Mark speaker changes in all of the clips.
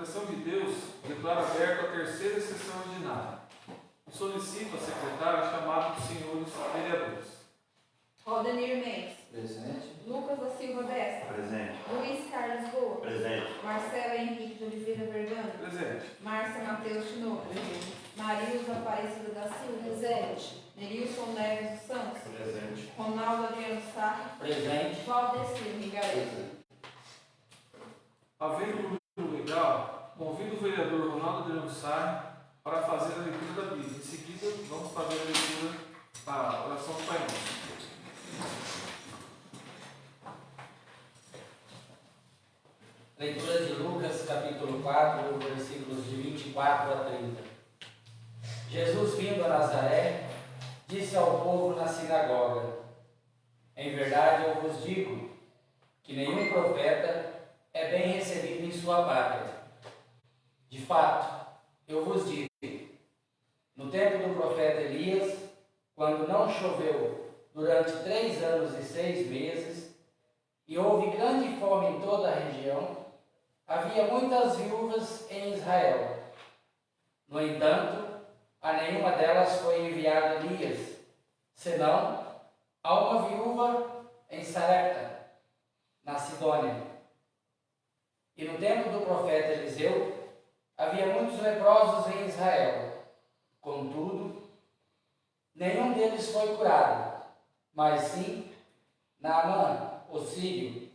Speaker 1: Assembleia de Deus declara aberto a terceira sessão ordinária. Solicito a secretária a chamada dos senhores vereadores.
Speaker 2: Rodenir Mendes.
Speaker 3: Presente.
Speaker 2: Lucas da Silva Desta.
Speaker 4: Presente.
Speaker 2: Luiz Carlos Goa.
Speaker 4: Presente.
Speaker 2: Marcela Henrique de Oliveira Vergano.
Speaker 1: Presente.
Speaker 2: Márcia Matheus Tinoco. Marilza Aparecida da Silva. Presente. Nerilson Neves dos Santos.
Speaker 4: Presente.
Speaker 2: Ronaldo Adriano Sá.
Speaker 3: Presente.
Speaker 2: Valdecir Migareto.
Speaker 1: Havendo número legal, convido o vereador Ronaldo Adriano Sá para fazer a leitura da Bíblia. Em seguida, vamos fazer a leitura da oração do Pai Nosso.
Speaker 3: Leitura de Lucas, capítulo 4, versículos de 24 a 30. Jesus, vindo a Nazaré, disse ao povo na sinagoga: Em verdade eu vos digo que nenhum profeta é bem recebido em sua pátria. De fato, eu vos digo, no tempo do profeta Elias, quando não choveu durante 3 anos e 6 meses, e houve grande fome em toda a região, havia muitas viúvas em Israel. No entanto, a nenhuma delas foi enviado Elias, senão a uma viúva em Sarepta, na Sidônia. E no tempo do profeta Eliseu, havia muitos leprosos em Israel. Contudo, nenhum deles foi curado, mas sim Naamã, o sírio.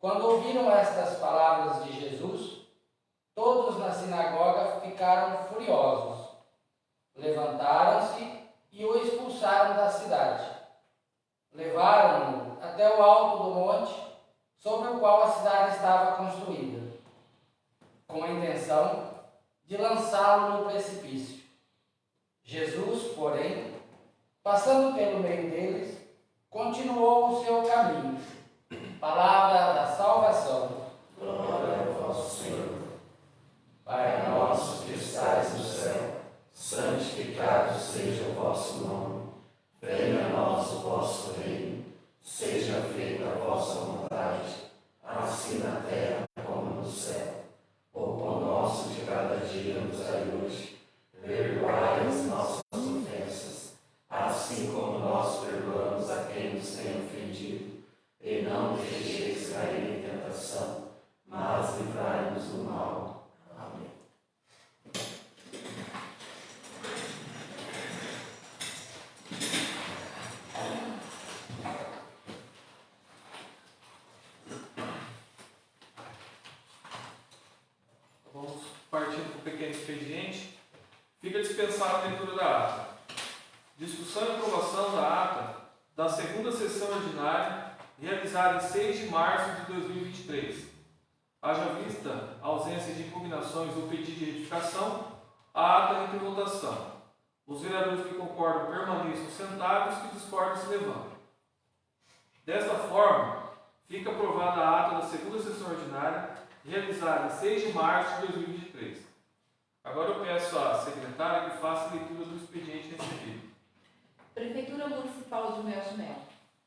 Speaker 3: Quando ouviram estas palavras de Jesus, todos na sinagoga ficaram furiosos. Levantaram-se e o expulsaram da cidade. Levaram-no até o alto do monte, sobre o qual a cidade estava construída, com a intenção de lançá-lo no precipício. Jesus, porém, passando pelo meio deles, continuou o seu caminho. Palavra da salvação.
Speaker 5: Glória a vós, Senhor.
Speaker 3: Pai
Speaker 5: Nosso que estais no céu, santificado seja o vosso nome. Venha a nós o vosso reino. Seja feita a vossa vontade, assim na terra como no céu. O pão nosso de cada dia nos dai hoje. Perdoai as nossas ofensas, assim como nós perdoamos a quem nos tem ofendido. E não deixeis cair em tentação, mas livrai-nos do mal. Amém.
Speaker 1: Vamos partindo para o pequeno expediente. Fica dispensada a leitura da ata. Discussão e aprovação da ata da segunda sessão ordinária, realizada em 6 de março de 2023. Haja vista a ausência de impugnações ou pedido de retificação, a ata entra em votação. Os vereadores que concordam permaneçam sentados, que discordam se levantem. Desta forma, fica aprovada a ata da segunda sessão ordinária, realizada em 6 de março de 2023. Agora eu peço à secretária que faça a leitura do expediente recebido.
Speaker 2: Prefeitura Municipal de Mel de Mel.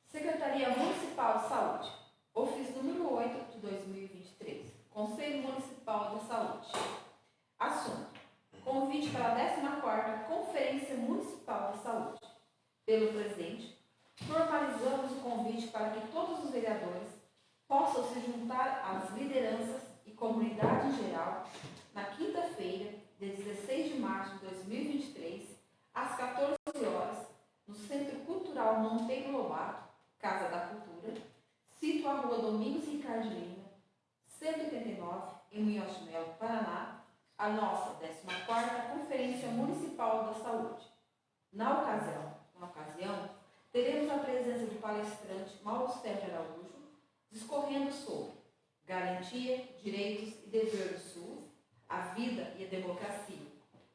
Speaker 2: Secretaria Municipal de Saúde. Ofício número 8 de 2023. Conselho Municipal de Saúde. Assunto: convite para a 14ª Conferência Municipal de Saúde. Pelo presidente, formalizamos o convite para que todos os vereadores possam se juntar às lideranças e comunidade em geral na quinta-feira, de 16 de março de 2023, às 14 horas, no Centro Cultural Monteiro Lobato, Casa da Cultura, sítio à Rua Domingos Ricardo Lima, 189, em Miochimel, Paraná, a nossa 14ª Conferência Municipal da Saúde. Na ocasião, teremos a presença do palestrante Mauro Sérgio Araújo, discorrendo sobre garantia, direitos e dever do SUS, a vida e a democracia.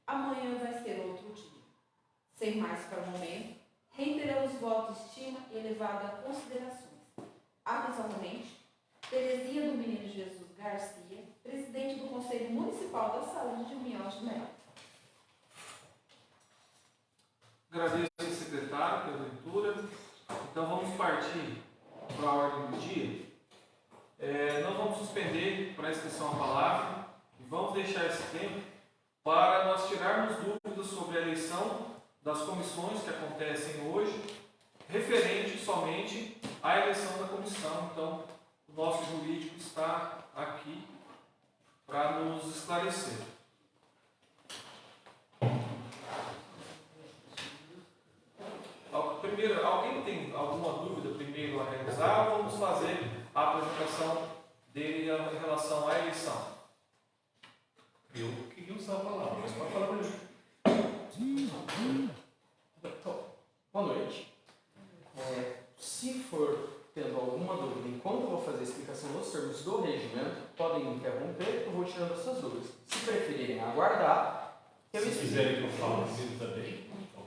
Speaker 2: Amanhã vai ser outro dia. Sem mais para o momento, reiteramos votos de estima e elevada considerações. Atenciosamente, Terezinha do Menino Jesus Garcia, presidente do Conselho Municipal da Saúde de União de Mel.
Speaker 1: Agradeço ao secretário pela leitura. Então vamos partir para a ordem do dia. Nós vamos suspender para a inscrição à palavra E vamos deixar esse tempo para nós tirarmos dúvidas sobre a eleição das comissões que acontecem hoje, referente somente à eleição da comissão. Então, o nosso jurídico está aqui para nos esclarecer. Primeiro, alguém tem alguma dúvida primeiro a realizar ou vamos fazer a apresentação dele em relação à eleição?
Speaker 4: Eu queria usar a palavra, mas pode falar para mim.
Speaker 6: Boa noite. Se for tendo alguma dúvida enquanto eu vou fazer a explicação dos termos do regimento, podem me interromper, eu vou tirando essas dúvidas. Se preferirem aguardar, eu
Speaker 4: Se
Speaker 6: explico.
Speaker 4: quiserem que eu fale primeiro também, ok.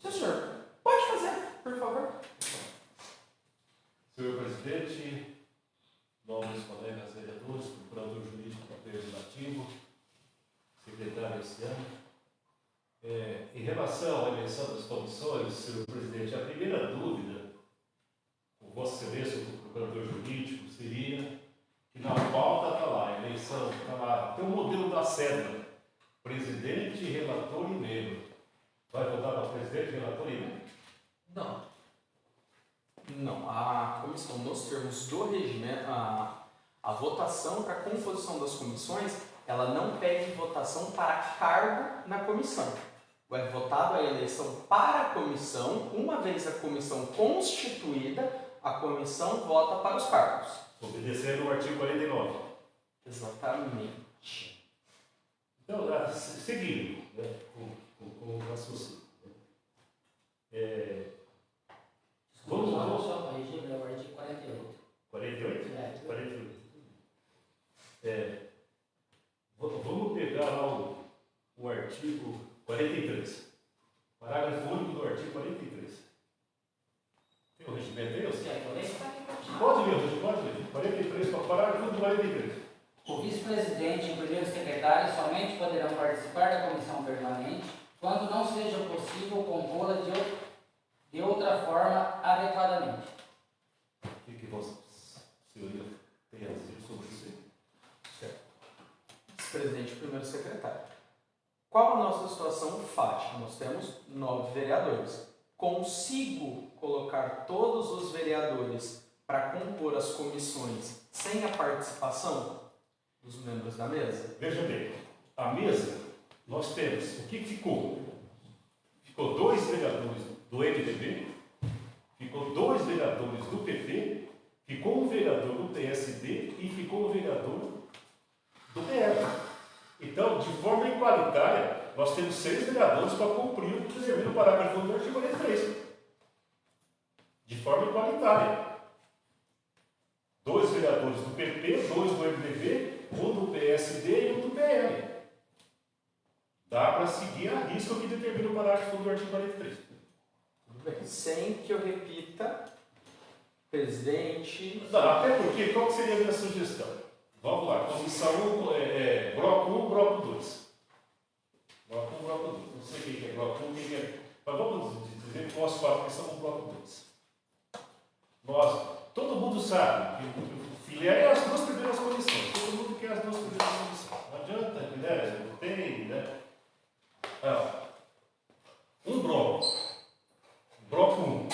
Speaker 6: Sim, senhor. Pode fazer, por favor.
Speaker 4: Senhor presidente, nobres colegas vereadores, procurador jurídico legislativo, secretário esse ano. Em relação à eleição das comissões, senhor presidente, a primeira dúvida, com Vossa Excelência, do procurador jurídico, seria que na pauta está lá, a eleição, está lá, tem o modelo da cédula, presidente, relator e membro. Vai votar para presidente, relator e membro?
Speaker 6: Não. Não. A comissão, nos termos do regimento, a votação para a composição das comissões, ela não pede votação para cargo na comissão. É votado a eleição para a comissão, uma vez a comissão constituída, a comissão vota para os cargos.
Speaker 4: Obedecendo o artigo 49.
Speaker 6: Exatamente.
Speaker 4: Então, seguindo, né, com o raciocínio.
Speaker 3: Vamos só corrigir, é o artigo 48.
Speaker 4: 48? 48. Vamos pegar lá o artigo 43. Parágrafo único do artigo 43. Tem o regimento aí?
Speaker 3: Você quer que eu leia?
Speaker 4: Pode ler. 43, parágrafo do 43.
Speaker 3: O vice-presidente e o primeiro secretário somente poderão participar da comissão permanente quando não seja possível compô-la de outra forma adequadamente.
Speaker 4: O que Vossa Senhoria tem a dizer sobre isso?
Speaker 6: Vice-presidente e primeiro secretário. Qual a nossa situação fática? Nós temos 9 vereadores. Consigo colocar todos os vereadores para compor as comissões sem a participação dos membros da mesa?
Speaker 4: Veja bem, a mesa, nós temos, o que ficou? Ficou 2 vereadores do MDB, ficou 2 vereadores do PP, ficou um vereador do PSD e ficou um vereador do PL. Então, de forma igualitária, nós temos 6 vereadores para cumprir o que determina o parágrafo do artigo 43. De forma igualitária. 2 vereadores do PP, 2 do MDB, 1 do PSD e 1 do PL. Dá para seguir a risca o que determina o parágrafo do artigo 43.
Speaker 6: Tudo bem. Sem que eu repita, presidente...
Speaker 4: Não, até porque, qual que seria a minha sugestão? Vamos lá, comissão 1, bloco 1, bloco 2. Bloco 1, bloco 2. Não sei quem é bloco 1, quem é... Mas vamos dizer que nós 4 que estamos no bloco 2. Todo mundo sabe que o filé é as 2 primeiras comissões. Todo mundo quer as 2 primeiras comissões. Não adianta, né? Não tem, né? Um bloco. Bloco 1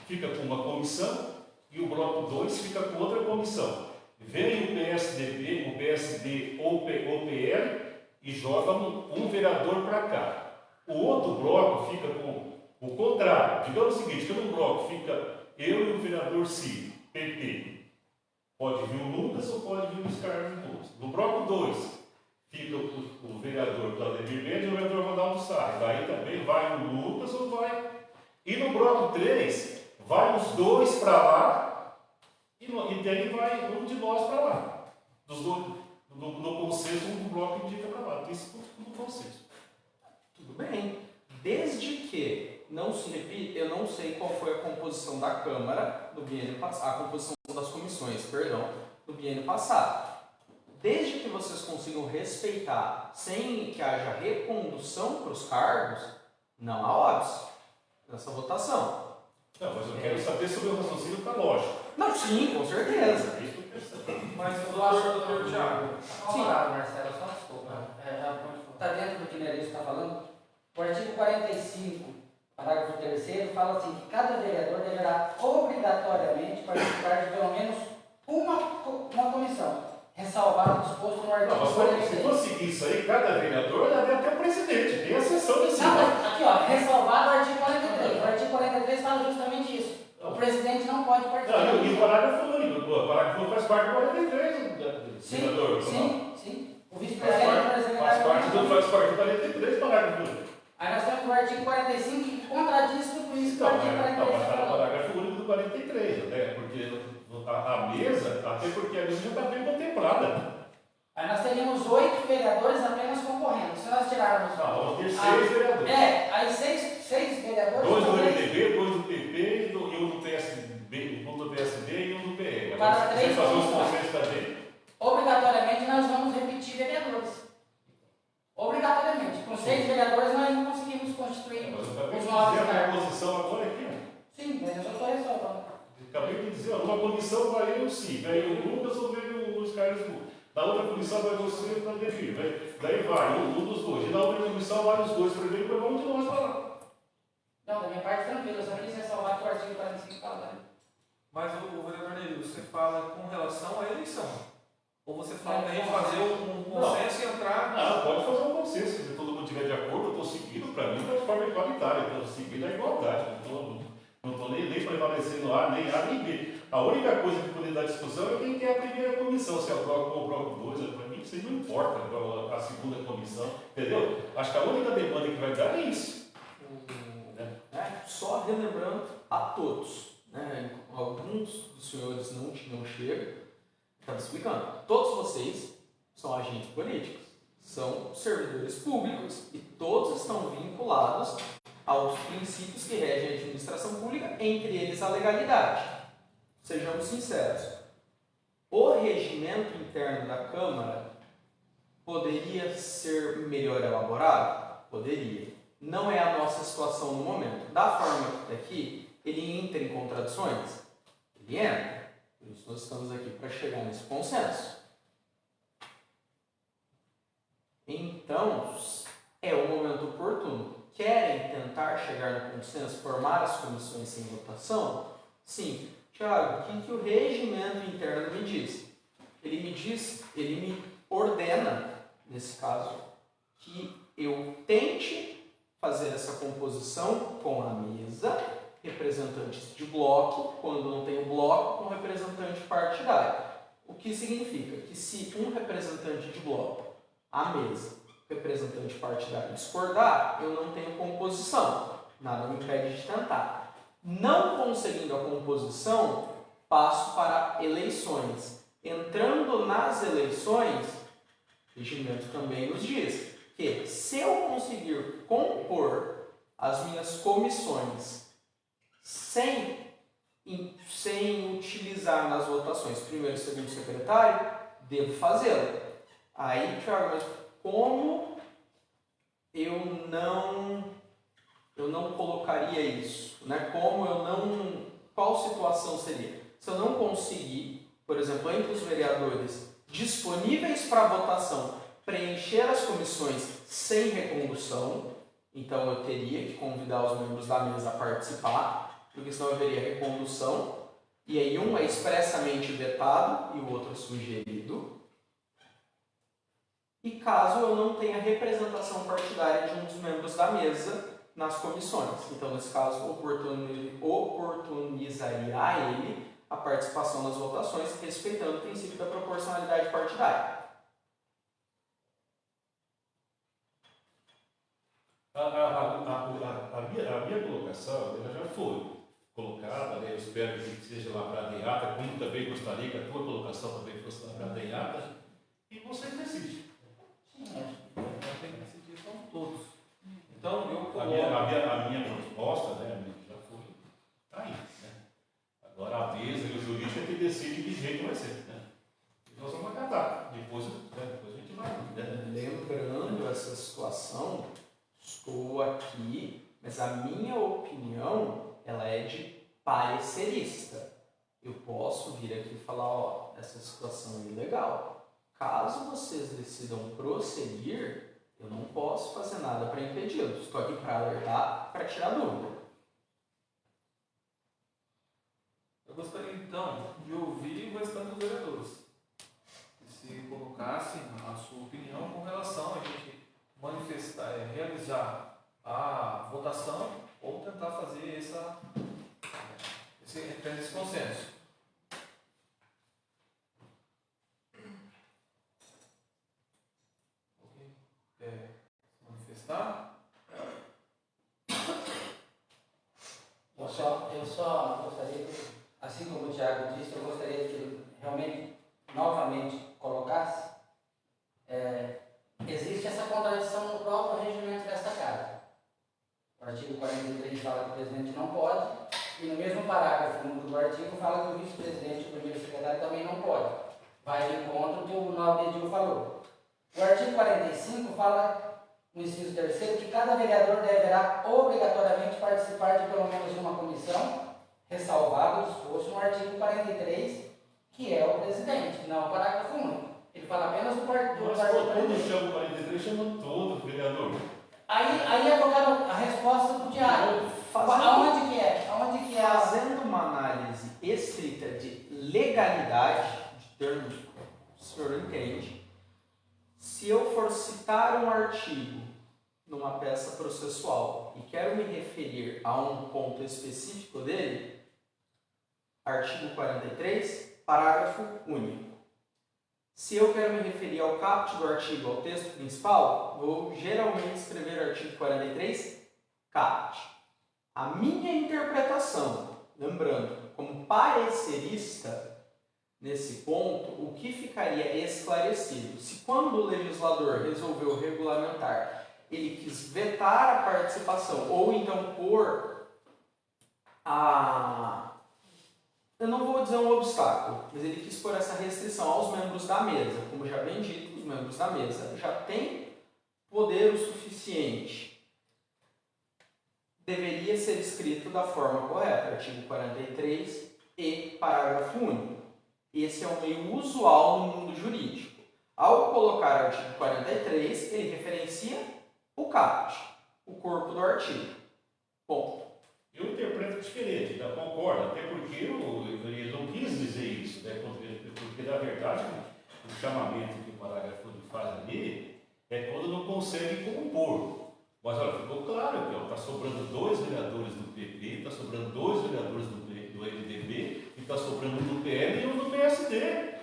Speaker 4: fica com uma comissão e o bloco 2 fica com outra comissão. Vem o PSDB, o PSD ou o PL e joga um vereador para cá. O outro bloco fica com o contrário. Digamos o seguinte, que num bloco fica eu e o vereador Ciro, PP. Pode vir o Lucas ou pode vir o Luiz Carlos Lucas. No bloco 2 fica o vereador Claudemir Mendes e o vereador Ronaldo Salles. Daí também vai o Lucas ou vai... E no bloco 3 vai os 2 para lá e daí vai um de nós para lá. No consenso, um do bloco indica para lá. Isso tudo consenso.
Speaker 6: Tudo bem. Desde que não se repita, eu não sei qual foi a composição da Câmara do biênio passado, a composição das comissões, perdão, do biênio passado. Desde que vocês consigam respeitar, sem que haja recondução para os cargos, não há óbice nessa votação.
Speaker 4: Não, mas eu quero saber sobre o raciocínio da lógica.
Speaker 6: Não, sim, com certeza.
Speaker 4: É isso que eu quero saber.
Speaker 1: Mas o
Speaker 3: Eu acho
Speaker 1: doutor Tiago,
Speaker 3: Sim, Marcelo, só desculpa. Está dentro do que o Nereu está falando? O artigo 45, parágrafo 3º, fala assim que cada vereador deverá obrigatoriamente participar de pelo menos uma comissão, ressalvado o disposto no artigo
Speaker 4: Não, mas se
Speaker 3: 46.
Speaker 4: for seguir isso aí, cada vereador deve até o presidente, tem a sessão desse
Speaker 3: Não,
Speaker 4: ano.
Speaker 3: mas aqui ó, ressalvado o artigo 43. O artigo 43 fala justamente isso. O presidente não pode participar.
Speaker 4: Não, e o parágrafo único, pô, o parágrafo único faz parte do 43, senador.
Speaker 3: Sim. O vice-presidente
Speaker 4: Faz parte do 43, parágrafo único.
Speaker 3: Aí nós temos o artigo 45 que contradiz tudo isso que o
Speaker 4: Então,
Speaker 3: artigo
Speaker 4: mas
Speaker 3: 43
Speaker 4: está no
Speaker 3: falou.
Speaker 4: parágrafo único do 43, né? Porque a mesa, até porque a mesa já está bem contemplada.
Speaker 3: Aí nós teríamos 8 vereadores apenas concorrendo. Se nós tirarmos.
Speaker 4: Vamos ter 6 vereadores.
Speaker 3: Aí 6 vereadores.
Speaker 4: 2 do
Speaker 3: talvez,
Speaker 4: MDB, 2 do PP, e um do PSB, um do PSD e um do PL.
Speaker 3: Para
Speaker 4: Agora, se
Speaker 3: três
Speaker 4: quiser fazer os
Speaker 3: vamos lá.
Speaker 4: conselhos da gente.
Speaker 3: Obrigatoriamente nós vamos repetir vereadores. Obrigatoriamente. Com 6 vereadores nós não conseguimos constituir
Speaker 4: Mas eu acabei
Speaker 3: os
Speaker 4: de
Speaker 3: novos
Speaker 4: dizer a
Speaker 3: cargos.
Speaker 4: composição agora aqui, ó.
Speaker 3: Sim, mas eu só estou ressalvando.
Speaker 4: Acabei de dizer, ó, numa comissão vai eu sim, vai o Lucas ou vai o Luiz Carlos Lucas. Na outra comissão vai você e o Vladimir. Daí vai, um dos dois. E na outra comissão vai os dois primeiro e vai um de nós para lá.
Speaker 3: Não, da minha parte tranquilo, eu só quis ressalvar que o artigo 45 fala. Né?
Speaker 1: mas o vereador Neil, você fala com relação à eleição? Ou você fala para a gente fazer um consenso e entrar?
Speaker 4: Não, pode fazer um consenso. Se todo mundo estiver de acordo, eu estou seguindo, para mim, de forma igualitária. Eu estou seguindo a igualdade. Não estou nem prevalecendo A, nem A, nem B. A única coisa que poderia dar discussão é quem quer a primeira comissão, se é o bloco 1 ou o bloco 2. Para mim, isso aí não importa, a segunda comissão. Entendeu? Acho que a única demanda que vai dar é isso.
Speaker 6: Só relembrando a todos, né? Alguns dos senhores não chegam, estava explicando. Todos vocês são agentes políticos, são servidores públicos e todos estão vinculados aos princípios que regem a administração pública, entre eles a legalidade. Sejamos sinceros, o regimento interno da Câmara poderia ser melhor elaborado? Poderia. Não é a nossa situação no momento. Da forma que está aqui, ele entra em contradições? Ele entra. Por isso nós estamos aqui para chegar nesse consenso. Então, é o momento oportuno. Querem tentar chegar no consenso, formar as comissões sem votação? Sim. Tiago, o que o regimento interno me diz? Ele me ordena, nesse caso, que eu tente fazer essa composição com a mesa, representantes de bloco, quando não tem o bloco, com representante partidário. O que significa que se um representante de bloco, a mesa, representante partidário discordar, eu não tenho composição. Nada me impede de tentar. Não conseguindo a composição, passo para eleições. Entrando nas eleições, o regimento também nos diz que se eu conseguir compor as minhas comissões sem utilizar nas votações primeiro e segundo secretário, devo fazê-lo. Aí, Thiago, mas como eu não colocaria isso? Né? Qual situação seria? Se eu não conseguir, por exemplo, entre os vereadores disponíveis para votação, preencher as comissões sem recondução, então eu teria que convidar os membros da mesa a participar, porque senão haveria recondução, e aí um é expressamente vetado e o outro é sugerido. E caso eu não tenha representação partidária de um dos membros da mesa nas comissões, então nesse caso oportunizaria a ele a participação nas votações, respeitando o princípio da proporcionalidade partidária.
Speaker 4: A minha colocação ela já foi colocada, né? Eu espero que seja lavrada em ata, como também gostaria que a tua colocação também fosse lavrada em ata, e vocês decidem.
Speaker 1: Tem que decidir são todos. Então, eu coloco...
Speaker 4: A minha proposta, né, já foi aí, né? Agora a mesa e o jurídico é que decide que jeito vai ser, né? E nós vamos acatar. Depois a gente vai. Né?
Speaker 6: Lembrando essa situação, estou aqui, mas a minha opinião ela é de parecerista. eu posso vir aqui e falar, ó, essa situação é ilegal. Caso vocês decidam prosseguir, eu não posso fazer nada para impedi-los. Estou aqui para alertar, para tirar dúvida.
Speaker 1: Eu gostaria então de ouvir o restante dos vereadores. Que se colocassem a sua opinião com relação a gente manifestar, realizar a votação ou tentar fazer esse consenso. Alguém quer se manifestar?
Speaker 3: Eu só gostaria que, assim como o Tiago disse, eu gostaria que ele realmente, novamente, colocasse, existe essa contradição no próprio regimento desta Casa. O artigo 43 fala que o presidente não pode, e no mesmo parágrafo do artigo fala que o vice-presidente e o primeiro secretário também não pode. Vai de encontro ao que o Nobre Edil falou. O artigo 45 fala, no inciso 3º, que cada vereador deverá obrigatoriamente participar de pelo menos uma comissão, ressalvado o disposto no artigo 43, que é o presidente, não o parágrafo único. Ele fala apenas do artigo
Speaker 4: Mas
Speaker 3: 43.
Speaker 4: quando chama o 43, chama todo vereador.
Speaker 3: Aí eu quero a resposta do Tiago. Aonde que é?
Speaker 6: Fazendo uma análise estrita de legalidade, de termos que o senhor entende, se eu for citar um artigo numa peça processual e quero me referir a um ponto específico dele, artigo 43, parágrafo único. Se eu quero me referir ao caput do artigo, ao texto principal, vou geralmente escrever artigo 43, caput. A minha interpretação, lembrando, como parecerista, nesse ponto, o que ficaria esclarecido? Se quando o legislador resolveu regulamentar, ele quis vetar a participação, ou então pôr eu não vou dizer um obstáculo, mas ele quis pôr essa restrição aos membros da mesa. Como já bem dito, os membros da mesa já têm poder o suficiente. Deveria ser escrito da forma correta, artigo 43 e parágrafo único. Esse é o meio usual no mundo jurídico. Ao colocar artigo 43, ele referencia o caput, o corpo do artigo. Ponto.
Speaker 4: Eu interpreto diferente, eu concordo, até porque ele não quis dizer isso, né? Porque na verdade o chamamento que o parágrafo faz ali é quando não consegue compor. Mas olha, ficou claro que está sobrando 2 vereadores do PP, está sobrando 2 vereadores do MDB, e está sobrando um do PL e um do PSD.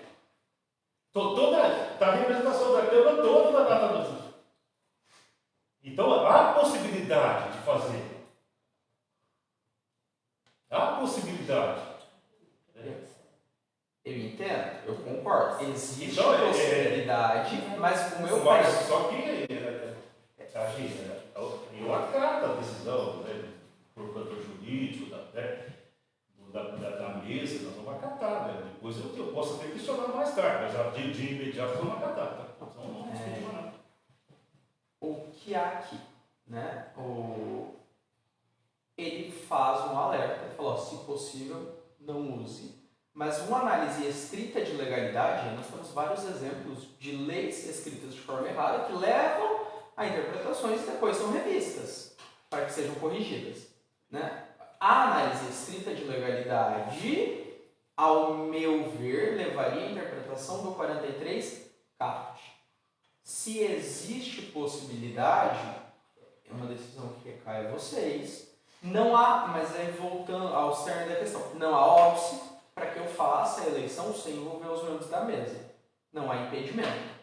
Speaker 4: Está a representação da Câmara toda na data do. Então há possibilidade de fazer. Há possibilidade.
Speaker 6: Eu entendo, eu concordo. Existe
Speaker 4: Então,
Speaker 6: possibilidade, mas o meu
Speaker 4: mas
Speaker 6: parecer.
Speaker 4: só que eu acato a decisão, né, por cantor jurídico, da mesa, nós vamos acatar, né? Depois eu posso até questionar mais tarde, mas já de imediato vamos acatar, tá? Então não vamos discutir nada.
Speaker 6: O que há aqui, né? Ele faz um alerta, ele falou, se possível, não use. Mas uma análise estrita de legalidade, nós temos vários exemplos de leis escritas de forma errada que levam a interpretações e depois são revistas para que sejam corrigidas, né? A análise estrita de legalidade, ao meu ver, levaria à interpretação do 43 caput. Se existe possibilidade, é uma decisão que recai a vocês. Não há, mas aí voltando ao cerne da questão, não há óbice para que eu faça a eleição sem envolver os membros da mesa. Não há impedimento.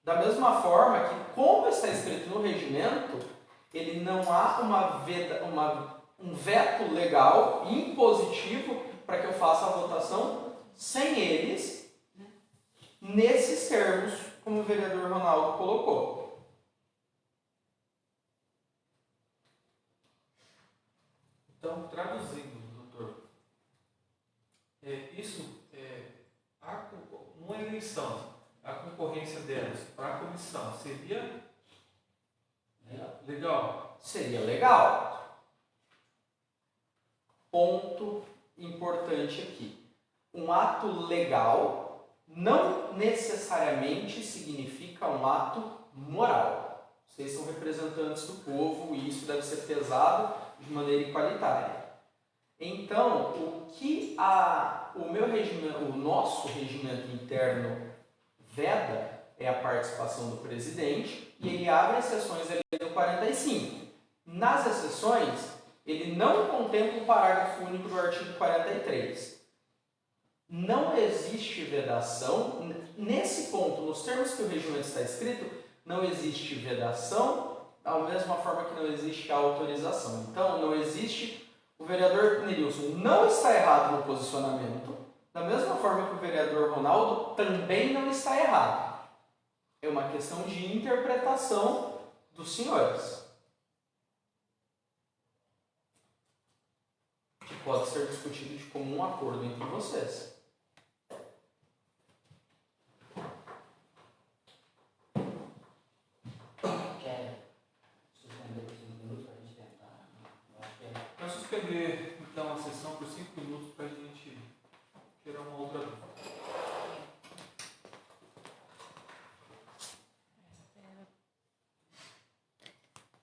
Speaker 6: Da mesma forma que, como está escrito no regimento, ele não há um veto legal impositivo para que eu faça a votação sem eles, nesses termos, como o vereador Ronaldo colocou.
Speaker 1: Então, traduzindo, doutor, numa eleição, a concorrência delas para a comissão seria legal?
Speaker 6: Seria legal. Ponto importante aqui. um ato legal não necessariamente significa um ato moral. Vocês são representantes do povo e isso deve ser pesado de maneira igualitária. Então, o que o nosso regimento interno veda é a participação do presidente e ele abre exceções ali no 45. Nas exceções, ele não contempla o parágrafo único do artigo 43. Não existe vedação, nesse ponto, nos termos que o regimento está escrito, não existe vedação, da mesma forma que não existe autorização. Então, não existe, o vereador Nerilson não está errado no posicionamento, da mesma forma que o vereador Ronaldo também não está errado. É uma questão de interpretação dos senhores, que pode ser discutido de comum acordo entre vocês.
Speaker 3: Quer suspender por 5 minutos para a gente tentar? Eu acho que é.
Speaker 1: Vai suspender então a sessão por 5 minutos para a gente tirar uma outra dúvida.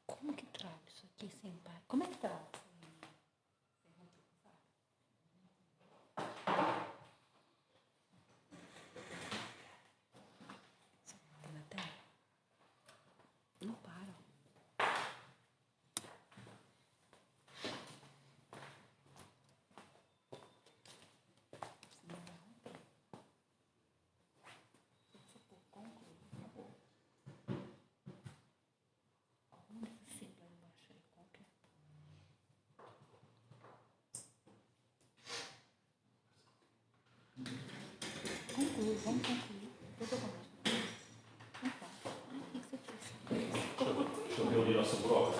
Speaker 2: Como que trava isso aqui sem pai? Como é que trava? Não para. Conclui, vamos concluir. Depois eu converso. Não tá. O que você fez?
Speaker 4: Deixa eu reunir nosso bloco.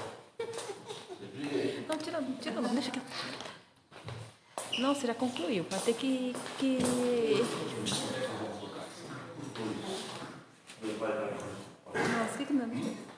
Speaker 2: Não, tira não, deixa que. Não, você já concluiu. Vai ter que. Nossa, o que não.